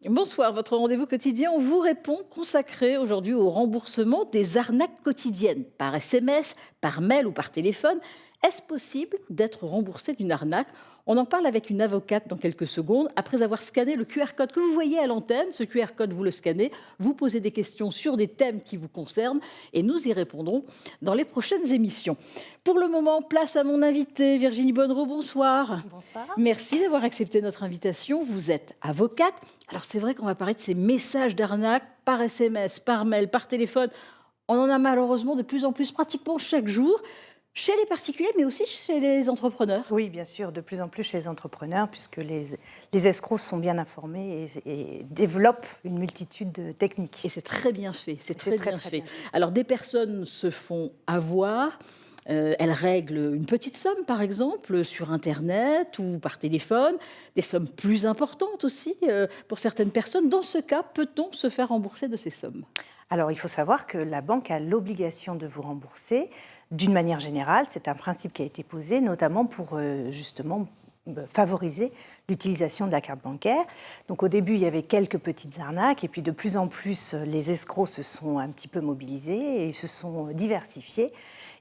Bonsoir, votre rendez-vous quotidien, on vous répond, consacré aujourd'hui au remboursement des arnaques quotidiennes, par SMS, par mail ou par téléphone. Est-ce possible d'être remboursé d'une arnaque? On en parle avec une avocate dans quelques secondes, après avoir scanné le QR code que vous voyez à l'antenne. Ce QR code, vous le scannez, vous posez des questions sur des thèmes qui vous concernent et nous y répondrons dans les prochaines émissions. Pour le moment, place à mon invité, Virginie Bonnereau, bonsoir. Bonsoir. Merci d'avoir accepté notre invitation. Vous êtes avocate. Alors c'est vrai qu'on va parler de ces messages d'arnaque par SMS, par mail, par téléphone. On en a malheureusement de plus en plus, pratiquement chaque jour, chez les particuliers, mais aussi chez les entrepreneurs. Oui, bien sûr, de plus en plus chez les entrepreneurs, puisque les escrocs sont bien informés et développent une multitude de techniques. Et c'est très bien fait, c'est très bien fait. Alors des personnes se font avoir. Elles règlent une petite somme, par exemple, sur Internet ou par téléphone, des sommes plus importantes aussi pour certaines personnes. Dans ce cas, peut-on se faire rembourser de ces sommes? Alors, il faut savoir que la banque a l'obligation de vous rembourser. D'une manière générale, c'est un principe qui a été posé, notamment pour justement favoriser l'utilisation de la carte bancaire. Donc au début, il y avait quelques petites arnaques et puis de plus en plus, les escrocs se sont un petit peu mobilisés et se sont diversifiés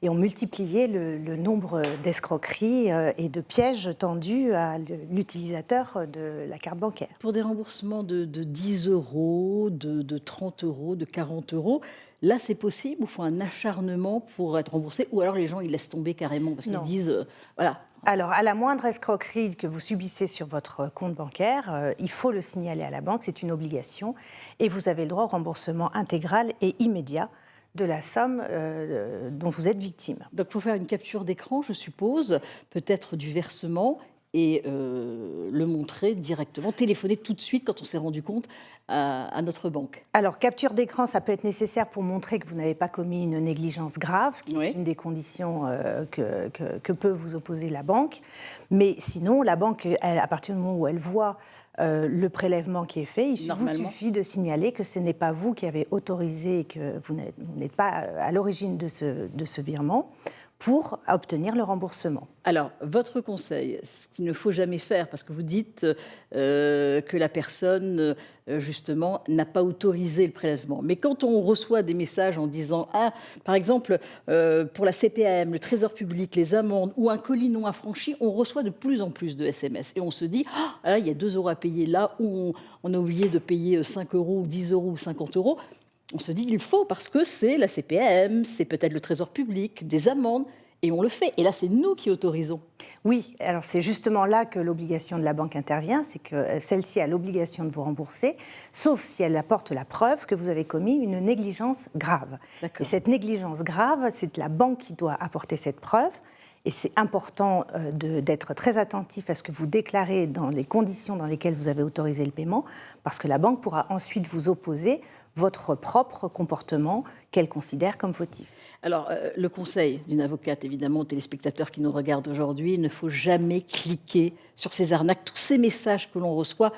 et ont multiplié le nombre d'escroqueries et de pièges tendus à l'utilisateur de la carte bancaire. Pour des remboursements de 10 euros, de 30 euros, de 40 euros, là c'est possible ou il faut un acharnement pour être remboursé? Ou alors les gens ils laissent tomber carrément parce qu'ils se disent voilà. Alors, à la moindre escroquerie que vous subissez sur votre compte bancaire, il faut le signaler à la banque, c'est une obligation, et vous avez le droit au remboursement intégral et immédiat de la somme dont vous êtes victime. Donc il faut faire une capture d'écran, je suppose, peut-être du versement, et le montrer directement, téléphoner tout de suite quand on s'est rendu compte à notre banque. Alors, capture d'écran, ça peut être nécessaire pour montrer que vous n'avez pas commis une négligence grave, qui est une des conditions que peut vous opposer la banque. Mais sinon, la banque, à partir du moment où elle voit le prélèvement qui est fait, il vous suffit de signaler que ce n'est pas vous qui avez autorisé, que vous n'êtes pas à l'origine de ce virement, pour obtenir le remboursement. Alors, votre conseil, ce qu'il ne faut jamais faire, parce que vous dites que la personne, justement, n'a pas autorisé le prélèvement. Mais quand on reçoit des messages en disant, par exemple, pour la CPAM, le Trésor public, les amendes ou un colis non affranchi, on reçoit de plus en plus de SMS. Et on se dit, là, il y a 2 euros à payer là, où on a oublié de payer 5 euros, ou 10 euros ou 50 euros. On se dit, il faut, parce que c'est la CPAM, c'est peut-être le Trésor public, des amendes, et on le fait. Et là, c'est nous qui autorisons. Oui, alors c'est justement là que l'obligation de la banque intervient, c'est que celle-ci a l'obligation de vous rembourser, sauf si elle apporte la preuve que vous avez commis une négligence grave. Et cette négligence grave, c'est la banque qui doit apporter cette preuve. Et c'est important d'être très attentif à ce que vous déclarez dans les conditions dans lesquelles vous avez autorisé le paiement, parce que la banque pourra ensuite vous opposer votre propre comportement qu'elle considère comme fautif. Alors, le conseil d'une avocate, évidemment, aux téléspectateurs qui nous regardent aujourd'hui, il ne faut jamais cliquer sur ces arnaques. Tous ces messages que l'on reçoit,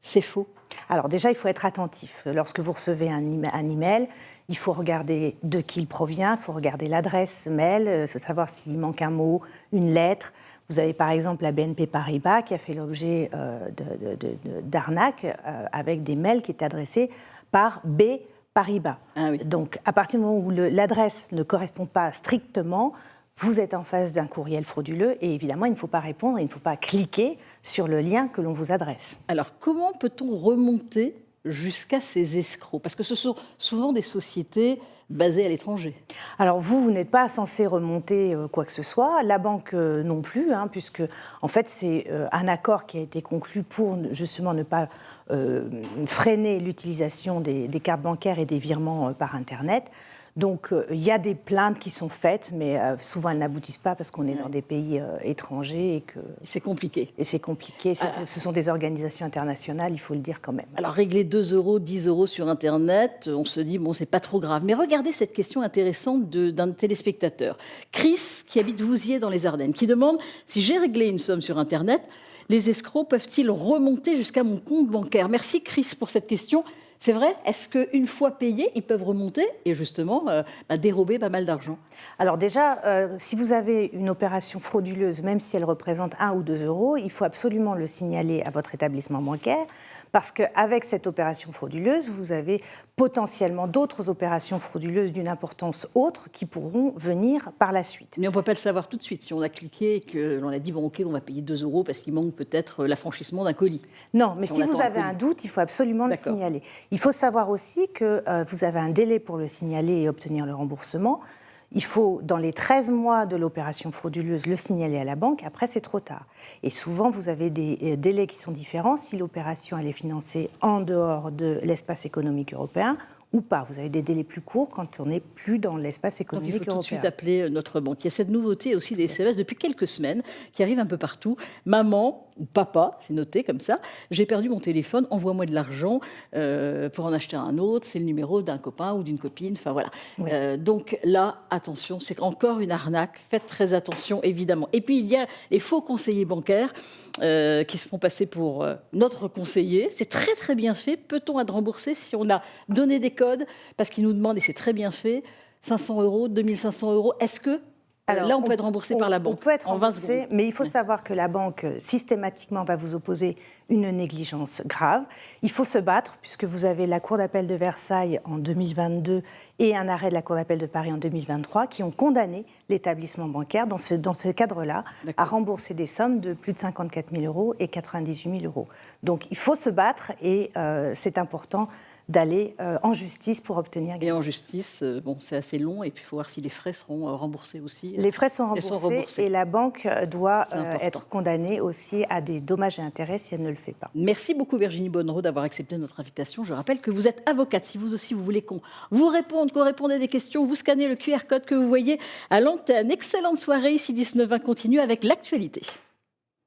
c'est faux. Alors déjà, il faut être attentif. Lorsque vous recevez un email, il faut regarder de qui il provient, il faut regarder l'adresse mail, savoir s'il manque un mot, une lettre. Vous avez par exemple la BNP Paribas qui a fait l'objet d'arnaques avec des mails qui étaient adressés par B. Paribas. Donc, à partir du moment où l'adresse ne correspond pas strictement, vous êtes en face d'un courriel frauduleux et évidemment, il ne faut pas répondre, il ne faut pas cliquer sur le lien que l'on vous adresse. Alors, comment peut-on remonter jusqu'à ces escrocs? Parce que ce sont souvent des sociétés basées à l'étranger. Alors vous n'êtes pas censé remonter quoi que ce soit, la banque non plus, puisque en fait c'est un accord qui a été conclu pour justement ne pas freiner l'utilisation des cartes bancaires et des virements par Internet. Donc il y a des plaintes qui sont faites, mais souvent elles n'aboutissent pas parce qu'on est dans des pays étrangers et que c'est compliqué. Et c'est compliqué. Ce sont des organisations internationales, il faut le dire quand même. Alors régler 2 euros, 10 euros sur Internet, on se dit bon c'est pas trop grave. Mais regardez cette question intéressante d'un téléspectateur, Chris qui habite Vouziers dans les Ardennes, qui demande si j'ai réglé une somme sur Internet, les escrocs peuvent-ils remonter jusqu'à mon compte bancaire? Merci Chris pour cette question. C'est vrai? Est-ce qu'une fois payés, ils peuvent remonter et justement dérober pas mal d'argent? Alors déjà, si vous avez une opération frauduleuse, même si elle représente 1 ou 2 euros, il faut absolument le signaler à votre établissement bancaire Parce qu'avec cette opération frauduleuse, vous avez potentiellement d'autres opérations frauduleuses d'une importance autre qui pourront venir par la suite. Mais on ne peut pas le savoir tout de suite. Si on a cliqué et qu'on a dit, bon, ok, on va payer 2 € parce qu'il manque peut-être l'affranchissement d'un colis. Non, mais si vous avez un doute, il faut absolument le signaler. Il faut savoir aussi que vous avez un délai pour le signaler et obtenir le remboursement. Il faut, dans les 13 mois de l'opération frauduleuse, le signaler à la banque. Après, c'est trop tard. Et souvent, vous avez des délais qui sont différents si l'opération elle est financée en dehors de l'espace économique européen ou pas. Vous avez des délais plus courts quand on n'est plus dans l'espace économique européen. Donc il faut tout de suite appeler notre banque. Il y a cette nouveauté aussi des SMS depuis quelques semaines qui arrive un peu partout. Maman ou papa, c'est noté comme ça, j'ai perdu mon téléphone, envoie-moi de l'argent pour en acheter un autre. C'est le numéro d'un copain ou d'une copine. Enfin voilà. Oui. Donc là, attention, c'est encore une arnaque. Faites très attention, évidemment. Et puis il y a les faux conseillers bancaires qui se font passer pour notre conseiller. C'est très très bien fait. Peut-on être remboursé si on a donné des codes parce qu'ils nous demandent, et c'est très bien fait, 500 €, 2500 €. Est-ce que là, on peut être remboursé par la banque? On peut être remboursé, mais il faut savoir que la banque, systématiquement, va vous opposer une négligence grave. Il faut se battre, puisque vous avez la Cour d'appel de Versailles en 2022 et un arrêt de la Cour d'appel de Paris en 2023 qui ont condamné l'établissement bancaire, dans ce cadre-là, à rembourser des sommes de plus de 54 000 € et 98 000 €. Donc, il faut se battre et c'est important d'aller en justice pour obtenir gain. Et en justice, bon, c'est assez long et puis il faut voir si les frais seront remboursés aussi. Les frais sont remboursés et la banque doit être condamnée aussi à des dommages et intérêts si elle ne le fait pas. Merci beaucoup Virginie Bonnereau d'avoir accepté notre invitation. Je rappelle que vous êtes avocate. Si vous aussi vous voulez qu'on vous réponde, qu'on réponde à des questions, vous scannez le QR code que vous voyez à l'antenne. Excellente soirée, ici 19h continue avec l'actualité.